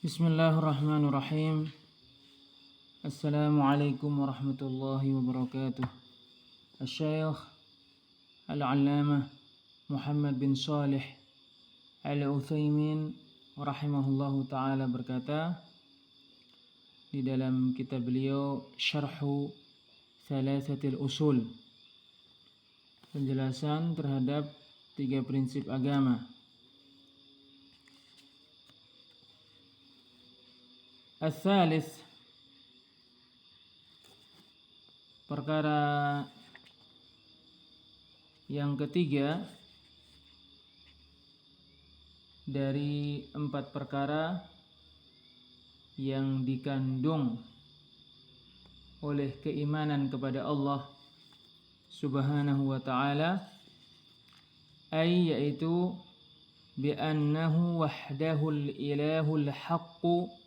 Bismillahirrahmanirrahim. Assalamualaikum warahmatullahi wabarakatuh. Al-Syeikh Al-Allamah Muhammad bin Shalih Al-Utsaimin rahimahullahu ta'ala berkata di dalam kitab beliau Syarhu Thalathatil Usul, penjelasan terhadap 3 prinsip agama. Al-Thalith, perkara yang ketiga dari 4 perkara yang dikandung oleh keimanan kepada Allah Subhanahu wa ta'ala, yaitu bi'annahu wahdahul ilahul haqqu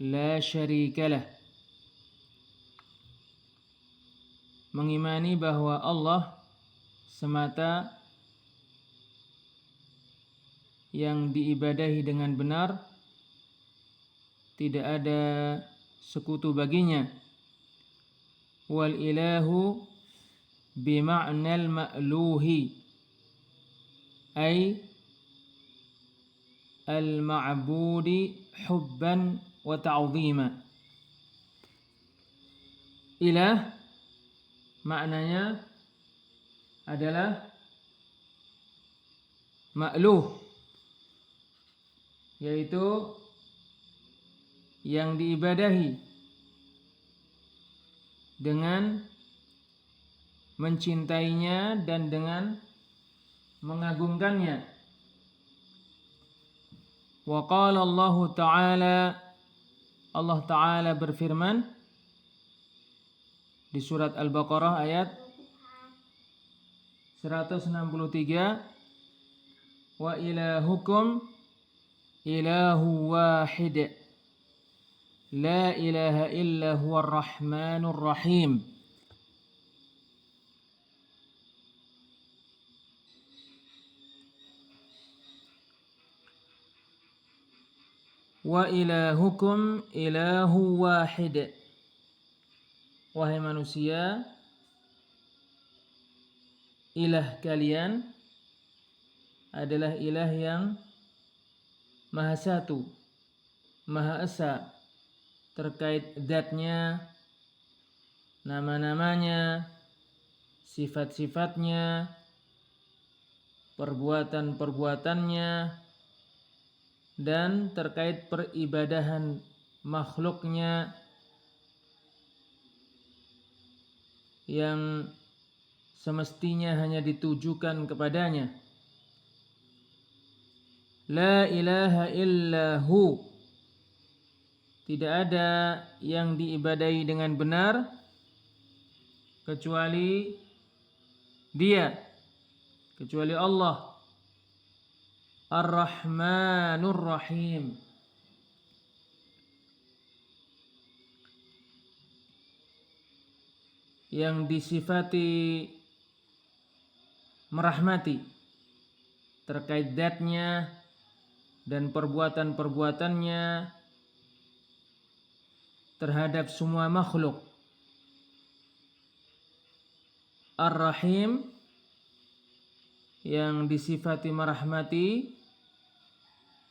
la syarikalah, mengimani bahwa Allah semata yang diibadahi dengan benar, tidak ada sekutu baginya. Wal ilahu bima'nal ma'luhi, ay al-ma'budi hubban wa ta'zima. Ilah maknanya adalah ma'luh, yaitu yang diibadahi dengan mencintainya dan dengan mengagungkannya. Wa qala Allah Ta'ala, Allah Ta'ala berfirman di surat Al-Baqarah ayat 163, wa ilahukum ilahu wahid la ilaha illa huwar rahmanur rahim. Wa ilahukum ilahu wahid, wahai manusia, ilah kalian adalah ilah yang maha satu, maha esa, terkait zatnya, nama-namanya, sifat-sifatnya, perbuatan-perbuatannya, dan terkait peribadahan makhluknya yang semestinya hanya ditujukan kepadanya. La ilaha illahu, tidak ada yang diibadahi dengan benar kecuali Dia, kecuali Allah. Ar-Rahmanur Rahim, yang disifati merahmati terkait zatnya dan perbuatan-perbuatannya terhadap semua makhluk. Ar-Rahim, yang disifati merahmati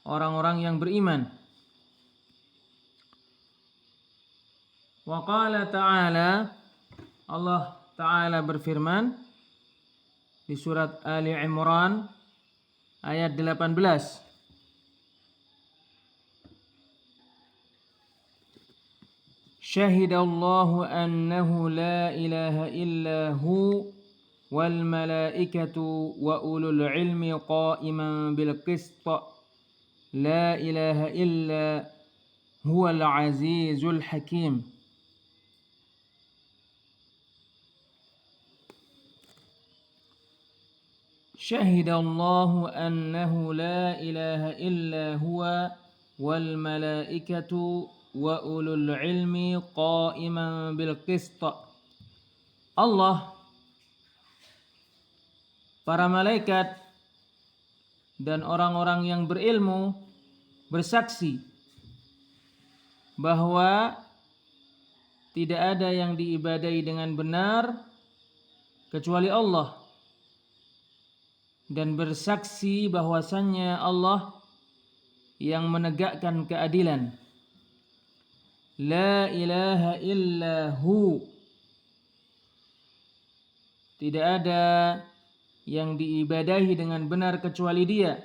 orang-orang yang beriman. Wa qala ta'ala, Allah Ta'ala berfirman di surat Ali Imran ayat 18, Syahidallahu annahu la ilaha illa hu wal malaikatu wa ulul ilmi qa'iman bil qist la ilaha illa huwal azizul hakim. Syahidallahu annahu la ilaha illa huwa wal malaikatu wa ulul ilmi qa'iman bil qist. Allah, para malaikat dan orang-orang yang berilmu bersaksi bahwa tidak ada yang diibadahi dengan benar kecuali Allah, dan bersaksi bahwasannya Allah yang menegakkan keadilan. La ilaha illa hu, tidak ada yang diibadahi dengan benar kecuali Dia.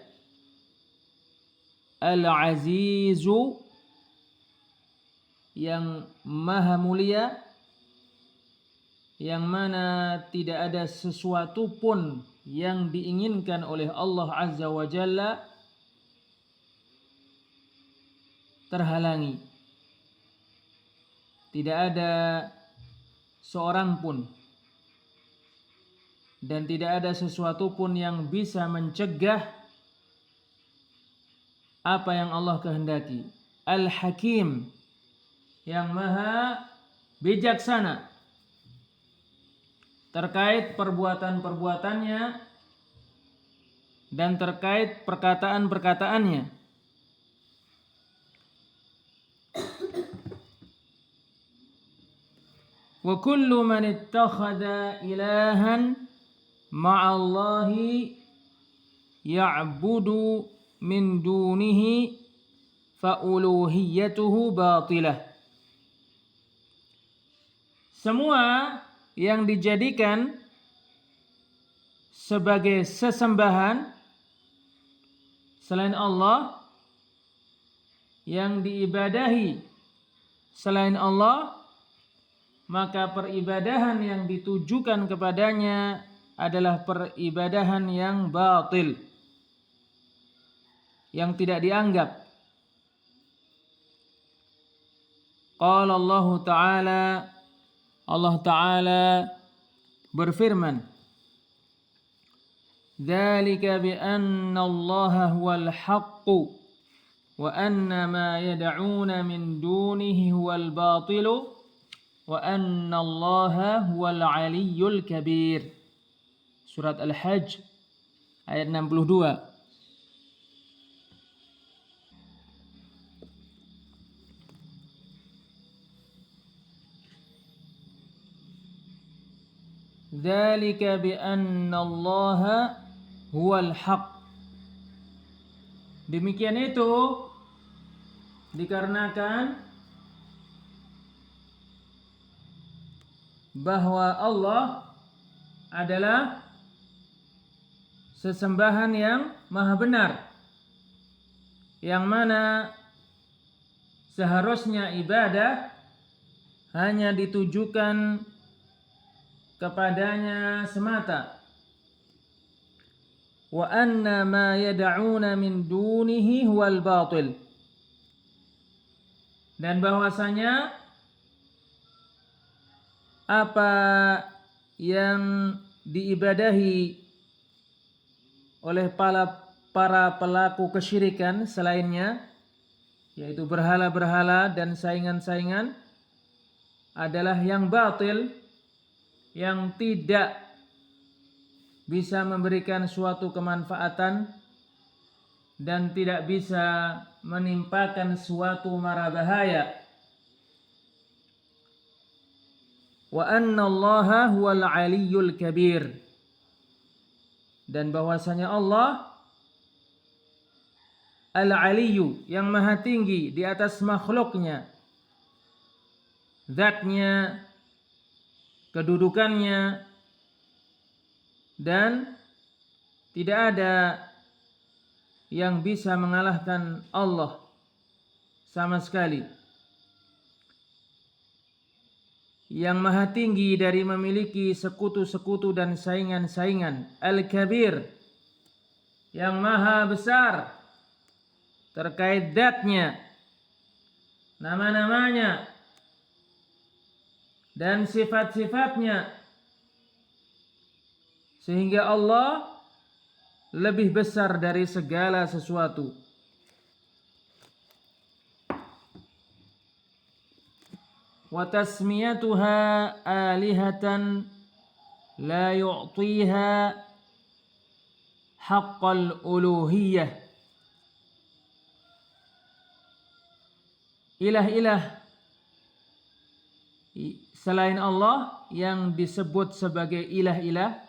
Al-Azizu, yang maha mulia, yang mana tidak ada sesuatu pun yang diinginkan oleh Allah Azza wa Jalla terhalangi. Tidak ada seorang pun dan tidak ada sesuatu pun yang bisa mencegah apa yang Allah kehendaki. Al-Hakim, yang maha bijaksana terkait perbuatan-perbuatannya dan terkait perkataan-perkataannya. Wa kullu man ittakhadha ilahan ma'allahi ya'budu min dunihi fa uluhiyatuhu batilah. Semua yang dijadikan sebagai sesembahan selain Allah, yang diibadahi selain Allah, maka peribadahan yang ditujukan kepadanya adalah peribadahan yang batil, yang tidak dianggap. Qala Allah Ta'ala, Allah Ta'ala berfirman, "Dzalika bi anna Allah huwal haqqu wa anna ma yad'una min dunihi huwal batilu wa anna Allah huwal aliyyul kabir." Surat Al-Hajj ayat 62. Dzalika bi anna Allah huwal haq. Demikian itu dikarenakan bahwa Allah adalah sesembahan yang maha benar, yang mana seharusnya ibadah hanya ditujukan kepadanya semata. Wa anna ma yad'una min dunihi huwal batil, dan bahwasanya apa yang diibadahi oleh para pelaku kesyirikan selainnya, yaitu berhala-berhala dan saingan-saingan, adalah yang batil, yang tidak bisa memberikan suatu kemanfaatan dan tidak bisa menimpakan suatu mara bahaya. Wa anna Allaha huwal aliyyul kabir, dan bahwasanya Allah al-aliyyu, yang maha tinggi di atas makhluknya, zatnya, kedudukannya, dan tidak ada yang bisa mengalahkan Allah sama sekali, yang maha tinggi dari memiliki sekutu-sekutu dan saingan-saingan. Al-Kabir, yang maha besar terkait zatnya, nama-namanya, dan sifat-sifatnya, sehingga Allah lebih besar dari segala sesuatu. Wa tasmiyatuha alihatan la yu'tiha haqqal uluhiyah, ilah-ilah selain Allah yang disebut sebagai ilah-ilah,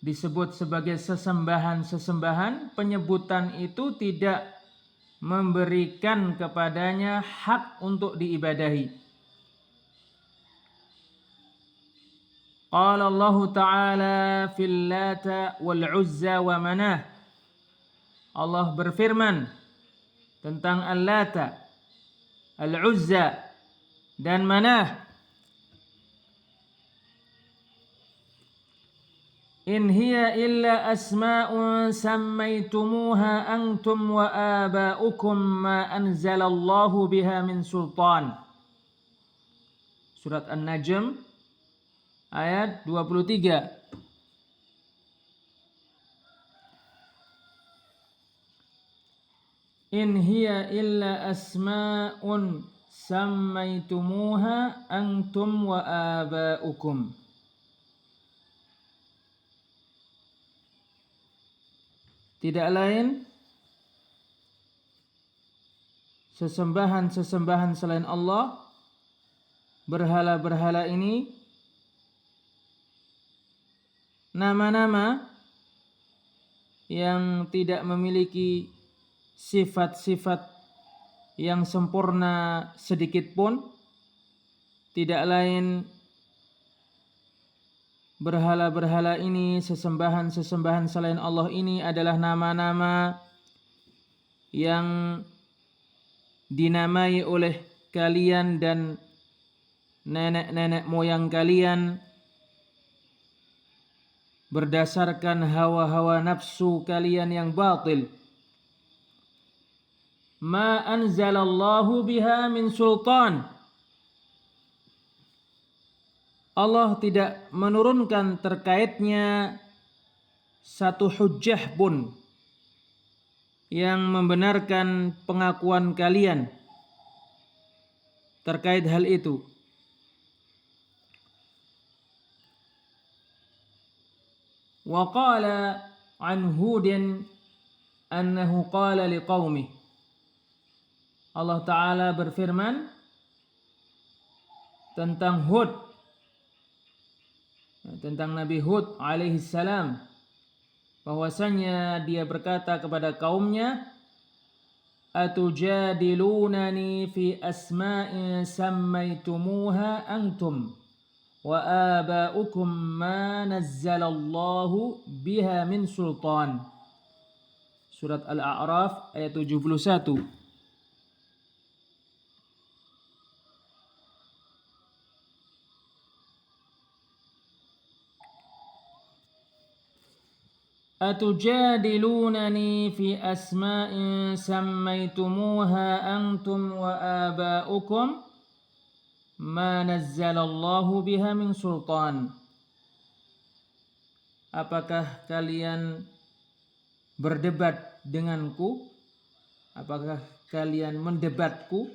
disebut sebagai sesembahan-sesembahan, penyebutan itu tidak memberikan kepadanya hak untuk diibadahi. Qala Allah Ta'ala fil Lata wal Uzza wa Manah. Allah berfirman tentang Al-Lata, Al-Uzza dan Manah. In hiya illa asma'un sammaytumuha antum wa aba'ukum ma anzalallahu biha min sultan. Surat An-Najm ayat 23. In hiya illa asma'un sammaytumuha antum wa aba'ukum. Tidak lain sesembahan-sesembahan selain Allah, berhala-berhala ini nama-nama yang tidak memiliki sifat-sifat yang sempurna sedikit pun. Tidak lain berhala-berhala ini, sesembahan-sesembahan selain Allah ini adalah nama-nama yang dinamai oleh kalian dan nenek-nenek moyang kalian berdasarkan hawa-hawa nafsu kalian yang batil. Ma anzalallahu biha min sultan. Allah tidak menurunkan terkaitnya satu hujjah pun yang membenarkan pengakuan kalian terkait hal itu. Wa qala an Hudin annahu qala liqaumih. Allah Ta'ala berfirman tentang Hud, tentang Nabi Hud alaihi salam, bahwasanya dia berkata kepada kaumnya, atujadilunani fi asma'in sammaytumuha antum wa aba'ukum ma nazzalallahu biha min sultan. Surat Al-A'raf ayat 71. Atujadilunani fi asma'in sammaytumuha antum wa aba'ukum ma nazzalallahu biha min sultan. Apakah kalian berdebat denganku? Apakah kalian mendebatku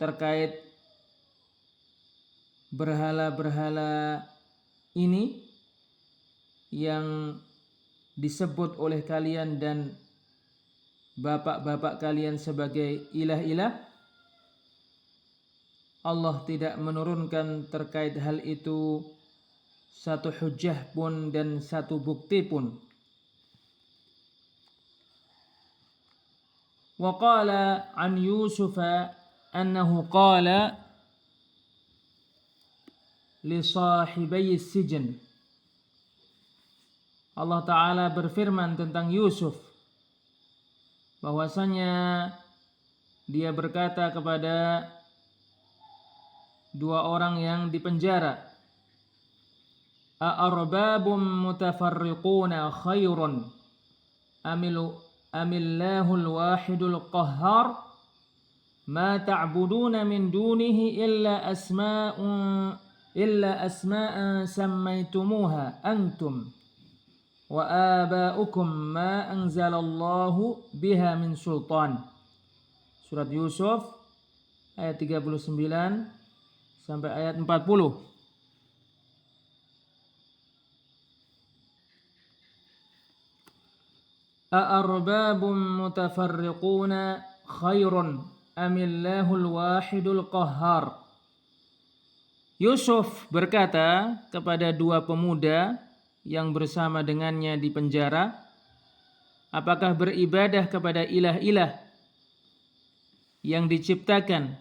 terkait berhala-berhala ini yang disebut oleh kalian dan bapak-bapak kalian sebagai ilah-ilah? Allah tidak menurunkan terkait hal itu satu hujjah pun dan satu bukti pun. Wa qala an Yusuf annahu qala li sahibai sijn. Allah Ta'ala berfirman tentang Yusuf, bahwasanya dia berkata kepada dua orang yang dipenjara, a'arbabum mutafarriquna khairun amillahul wahidul qahhar ma ta'buduna min dunihi illa asma'an sammaytumuha antum wa aba'ukum ma anzalallahu biha min sultan. Surat Yusuf ayat 39 sampai ayat 40. A'arbabun mutafarriquna khairun amillahul wahidul qahhar. Yusuf berkata kepada dua pemuda yang bersama dengannya di penjara, apakah beribadah kepada ilah-ilah yang diciptakan,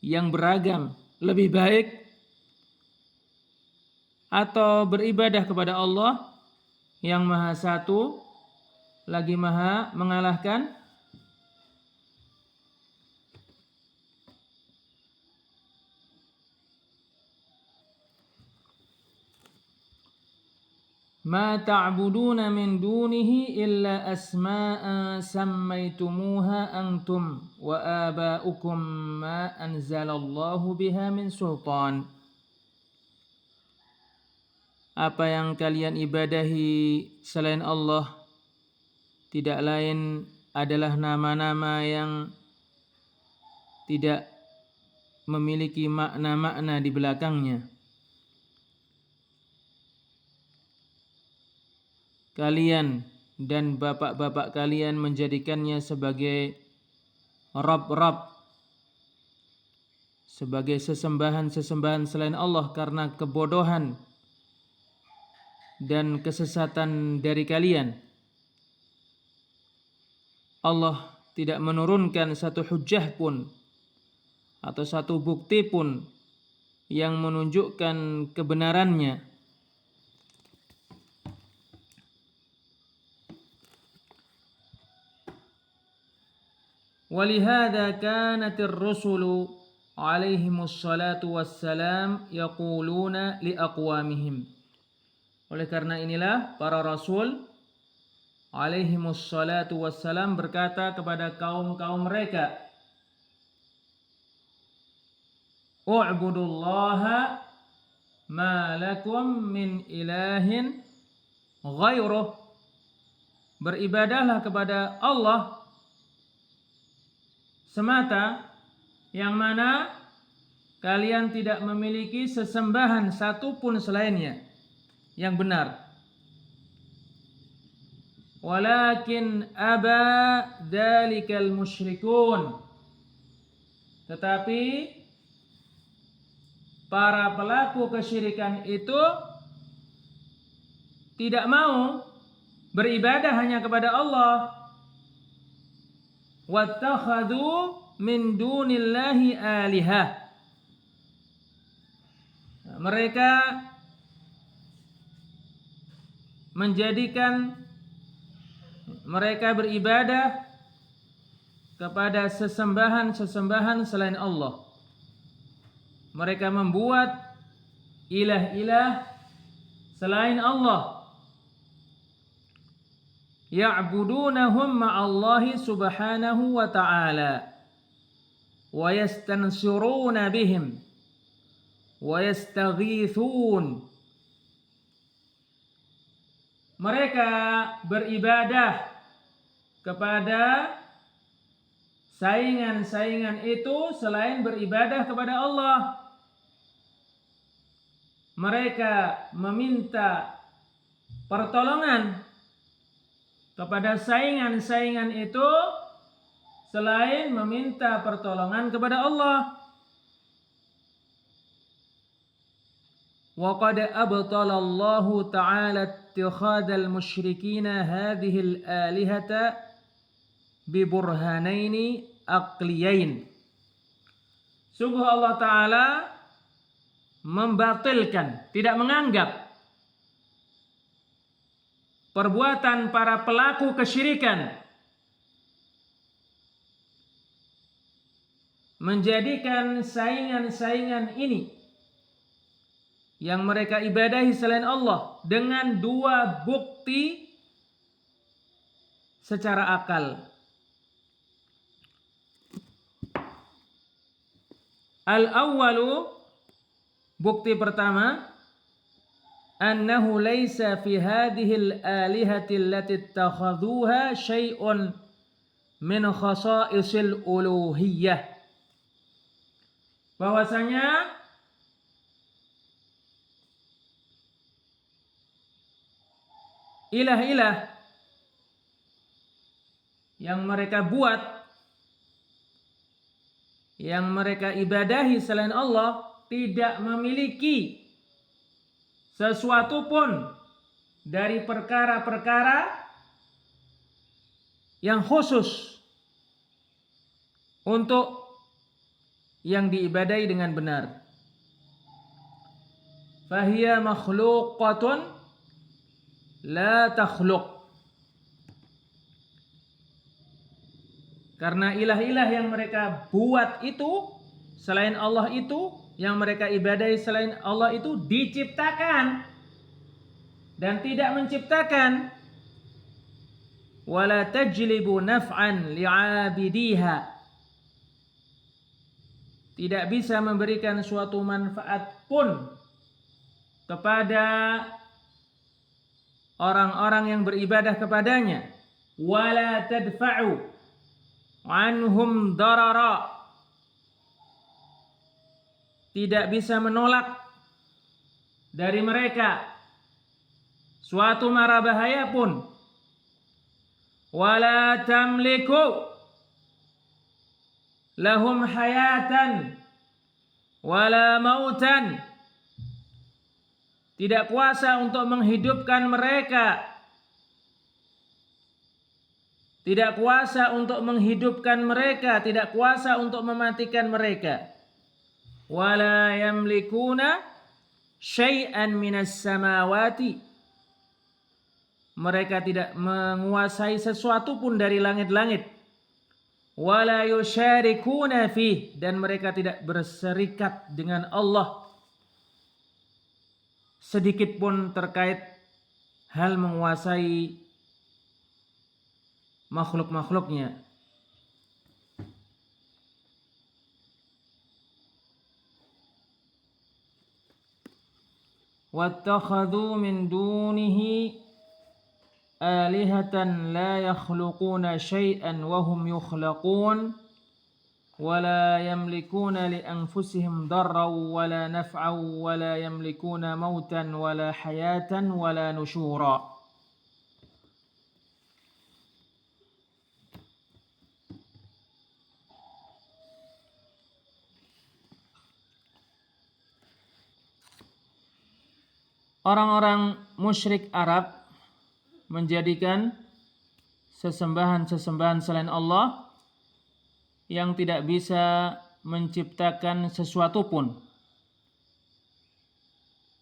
yang beragam, lebih baik, atau beribadah kepada Allah yang Maha Satu, lagi Maha mengalahkan? Ma ta'buduna min dunihi illa asma'a sammaytumuha antum wa aba'ukum ma anzalallahu biha min sultan. Apa yang kalian ibadahi selain Allah tidak lain adalah nama-nama yang tidak memiliki makna-makna di belakangnya. Kalian dan bapak-bapak kalian menjadikannya sebagai Rabb-Rabb, sebagai sesembahan-sesembahan selain Allah karena kebodohan dan kesesatan dari kalian. Allah tidak menurunkan satu hujjah pun atau satu bukti pun yang menunjukkan kebenarannya. Walihada kanatir rusulu alaihimus salatu wassalam yaquluna liaqwamihim. Oleh karena inilah para rasul alaihimus salatu wassalam berkata kepada kaum-kaum mereka, U'budullaha ma lakum min ilahin ghairuh. Beribadahlah kepada Allah semata, yang mana kalian tidak memiliki sesembahan satu pun selainnya yang benar. Walakin aba dzalikal musyrikun. Tetapi para pelaku kesyirikan itu tidak mau beribadah hanya kepada Allah. Wattakhadhu min dunillahi alihah. Mereka mereka beribadah kepada sesembahan-sesembahan selain Allah. Mereka membuat ilah-ilah selain Allah. Ya'budunahum ma'allahi subhanahu wa ta'ala wa yastansuruna bihim wa yastaghithun. Mereka beribadah kepada saingan-saingan itu selain beribadah kepada Allah. Mereka meminta pertolongan kepada saingan-saingan itu selain meminta pertolongan kepada Allah. Wa qad abtala Allah ta'ala ittikhadal musyrikina hadhihi al-alihata bi burhanaini aqliyain. Sungguh Allah Ta'ala membatilkan, tidak menganggap perbuatan para pelaku kesyirikan, menjadikan saingan-saingan ini yang mereka ibadahi selain Allah dengan dua bukti secara akal. Al-awwalu, bukti pertama, annahu laysa fi hadhihi al-alihati allati ittakhadhuha syai'un min khasa'isil uluhiyah. Bahwasanya ilah-ilah yang mereka buat yang mereka ibadahi selain Allah tidak memiliki sesuatu pun dari perkara-perkara yang khusus untuk yang diibadahi dengan benar. Fahiya makhluqatun la takhluq. Karena ilah-ilah yang mereka buat itu selain Allah itu, yang mereka ibadahi selain Allah itu diciptakan dan tidak menciptakan. Wala tajlibu naf'an li'abidiha. Tidak bisa memberikan suatu manfaat pun kepada orang-orang yang beribadah kepadanya. Wala tadfa'u anhum darara. Tidak bisa menolak dari mereka suatu mara bahaya pun. Wala tamliku lahum hayatan wala mautan. Tidak kuasa untuk menghidupkan mereka. Tidak kuasa untuk menghidupkan mereka, tidak kuasa untuk mematikan mereka. Wala yamlikuna syai'an minas samawati. Mereka tidak menguasai sesuatu pun dari langit-langit. Wala yusyarikuna fih, dan mereka tidak berserikat dengan Allah sedikit pun terkait hal menguasai makhluk-makhluknya. Wattakhadhu min dunihi alihatan la yakhluquna syai'an wa hum yukhlaqun ولا يملكون لأنفسهم ضرا ولا نفعا ولا يملكون موتا ولا حياة ولا نشورا. Orang-orang musyrik Arab menjadikan sesembahan-sesembahan selain Allah yang tidak bisa menciptakan sesuatu pun.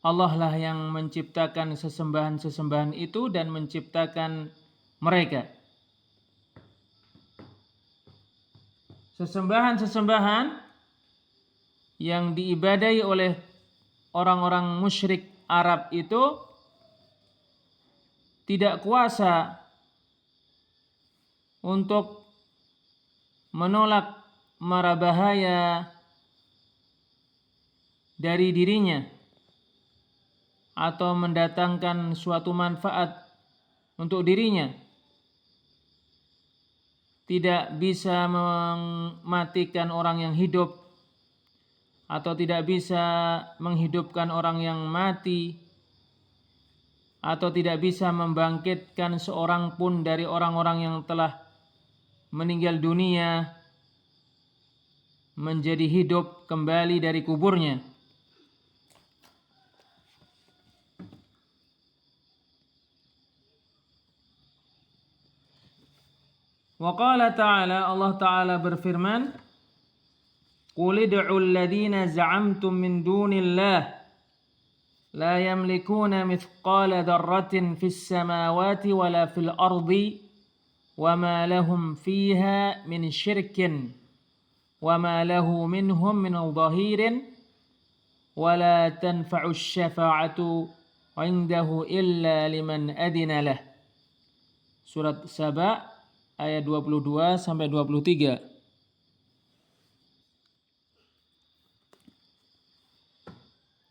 Allah lah yang menciptakan sesembahan-sesembahan itu dan menciptakan mereka. Sesembahan-sesembahan yang diibadahi oleh orang-orang musyrik Arab itu tidak kuasa untuk menolak mara bahaya dari dirinya atau mendatangkan suatu manfaat untuk dirinya. Tidak bisa mematikan orang yang hidup atau tidak bisa menghidupkan orang yang mati atau tidak bisa membangkitkan seorang pun dari orang-orang yang telah meninggal dunia menjadi hidup kembali dari kuburnya. Wa qala ta'ala, Allah Ta'ala berfirman, Qul id'u alladhina za'amtum min dunillah la yamlikuna mithqala dharratin fis samawati wala fil ardi وَمَا لَهُمْ فِيهَا مِنْ شِرْكٍ وَمَا لَهُ مِنْهُمْ مِنْ ظَهِيرٍ وَلَا تَنْفَعُ الشَّفَاعَةُ عِنْدَهُ إِلَّا لِمَنْ أَذِنَ لَهُ. Surat Saba ayat 22 sampai 23.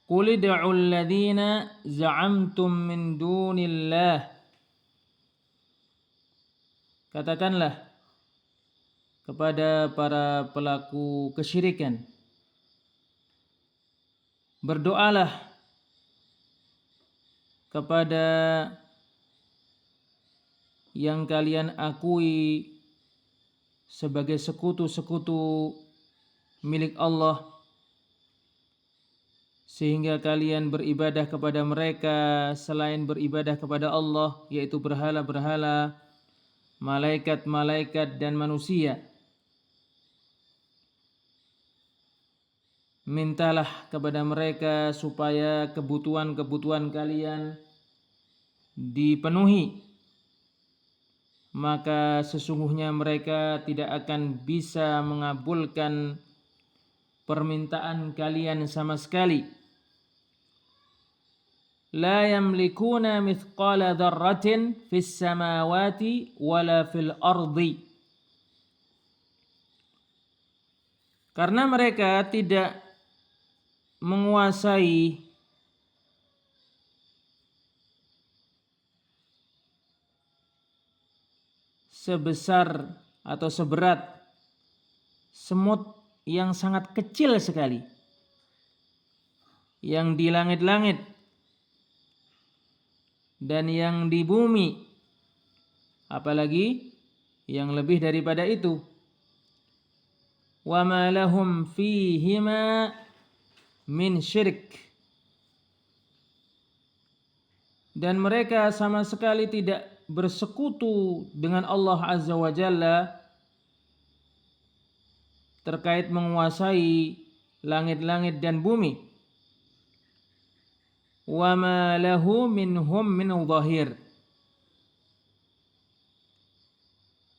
Qul id'u alladhina za'amtum min dunillah. Katakanlah kepada para pelaku kesyirikan, berdoalah kepada yang kalian akui sebagai sekutu-sekutu milik Allah, sehingga kalian beribadah kepada mereka selain beribadah kepada Allah, yaitu berhala-berhala, malaikat-malaikat dan manusia. Mintalah kepada mereka supaya kebutuhan-kebutuhan kalian dipenuhi, maka sesungguhnya mereka tidak akan bisa mengabulkan permintaan kalian sama sekali. La yamlikuna mithqala dzarratin fis samawati wala fil ardi. Karena mereka tidak menguasai sebesar atau seberat semut yang sangat kecil sekali yang di langit-langit dan yang di bumi, apalagi yang lebih daripada itu. Wa ma lahum fihima min syirik. Dan mereka sama sekali tidak bersekutu dengan Allah Azza wa Jalla terkait menguasai langit-langit dan bumi. Wa ma lahu minhum min dhahir.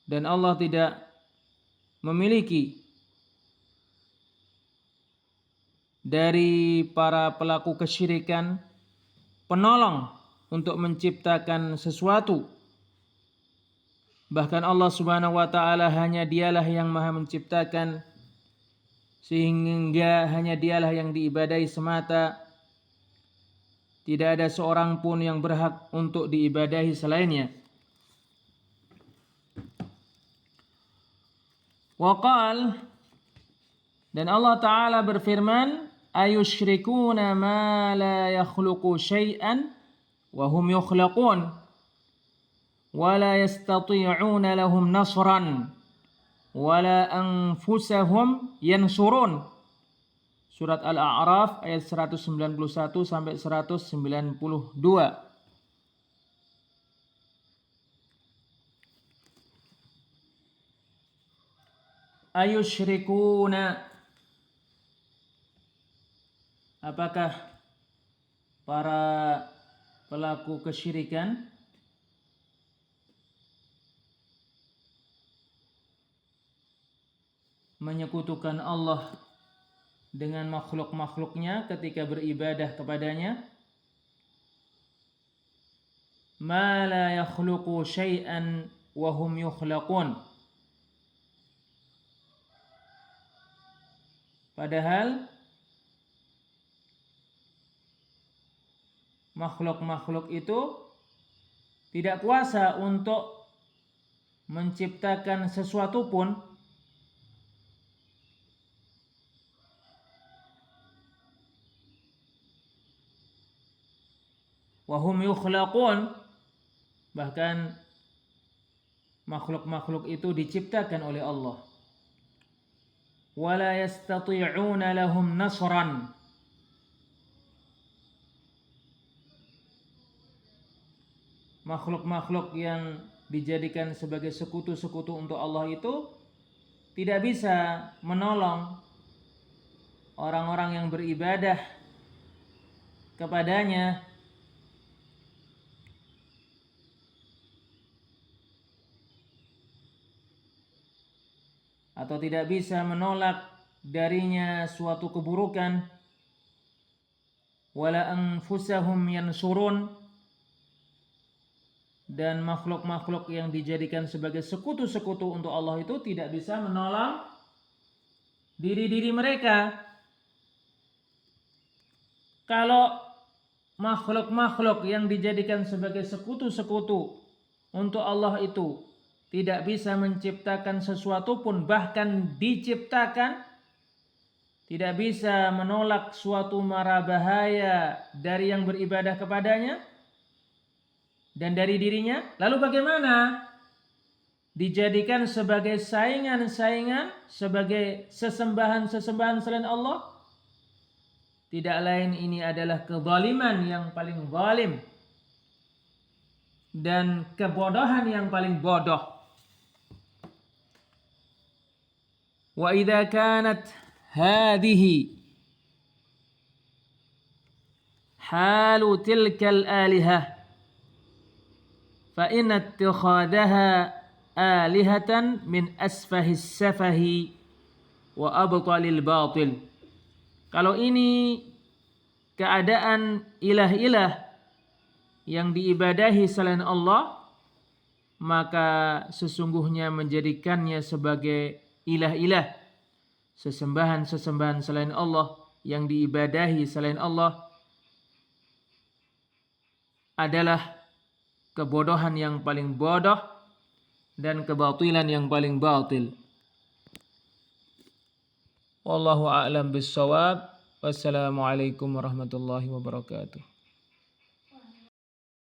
Dan Allah tidak memiliki dari para pelaku kesyirikan penolong untuk menciptakan sesuatu. Bahkan Allah Subhanahu wa taala hanya Dialah yang Maha menciptakan, sehingga hanya Dialah yang diibadahi semata. Tidak ada seorang pun yang berhak untuk diibadahi selainnya. Waqal, dan Allah Ta'ala berfirman, ayushrikuna ma la yakhluqu syai'an wa hum yukhlaqun wa la yastati'una lahum nasran wa la anfusahum yansurun. Surat Al-A'raf ayat 191 sampai 192. Ayushrikuna, apakah para pelaku kesyirikan menyekutukan Allah dengan makhluk-makhluknya ketika beribadah kepadanya? Ma la yakhluqu syai'an wa hum yukhlaqun. Padahal makhluk-makhluk itu tidak kuasa untuk menciptakan sesuatu pun. Wahum yukhlaqun, bahkan makhluk-makhluk itu diciptakan oleh Allah. Wala yastati'una lahum nasran, makhluk-makhluk yang dijadikan sebagai sekutu-sekutu untuk Allah itu tidak bisa menolong orang-orang yang beribadah kepadanya. Atau tidak bisa menolak darinya suatu keburukan. Wala anfusahum yansurun, dan makhluk-makhluk yang dijadikan sebagai sekutu-sekutu untuk Allah itu tidak bisa menolong diri-diri mereka. Kalau makhluk-makhluk yang dijadikan sebagai sekutu-sekutu untuk Allah itu tidak bisa menciptakan sesuatu pun, bahkan diciptakan, tidak bisa menolak suatu mara bahaya dari yang beribadah kepadanya dan dari dirinya, lalu bagaimana dijadikan sebagai saingan-saingan, sebagai sesembahan-sesembahan selain Allah, tidak lain ini adalah kezaliman yang paling zalim dan kebodohan yang paling bodoh. Wa idza kanat hadhihi halu tilkal alihah fa inna ittikhadaha alihatan min asfahis safahi wa abtalil batil. Kalau ini keadaan ilah-ilah yang diibadahi selain Allah, maka sesungguhnya menjadikannya sebagai ilah-ilah, sesembahan-sesembahan selain Allah yang diibadahi selain Allah adalah kebodohan yang paling bodoh dan kebatilan yang paling batil. Wallahu a'lam bissawab. Wassalamualaikum warahmatullahi wabarakatuh.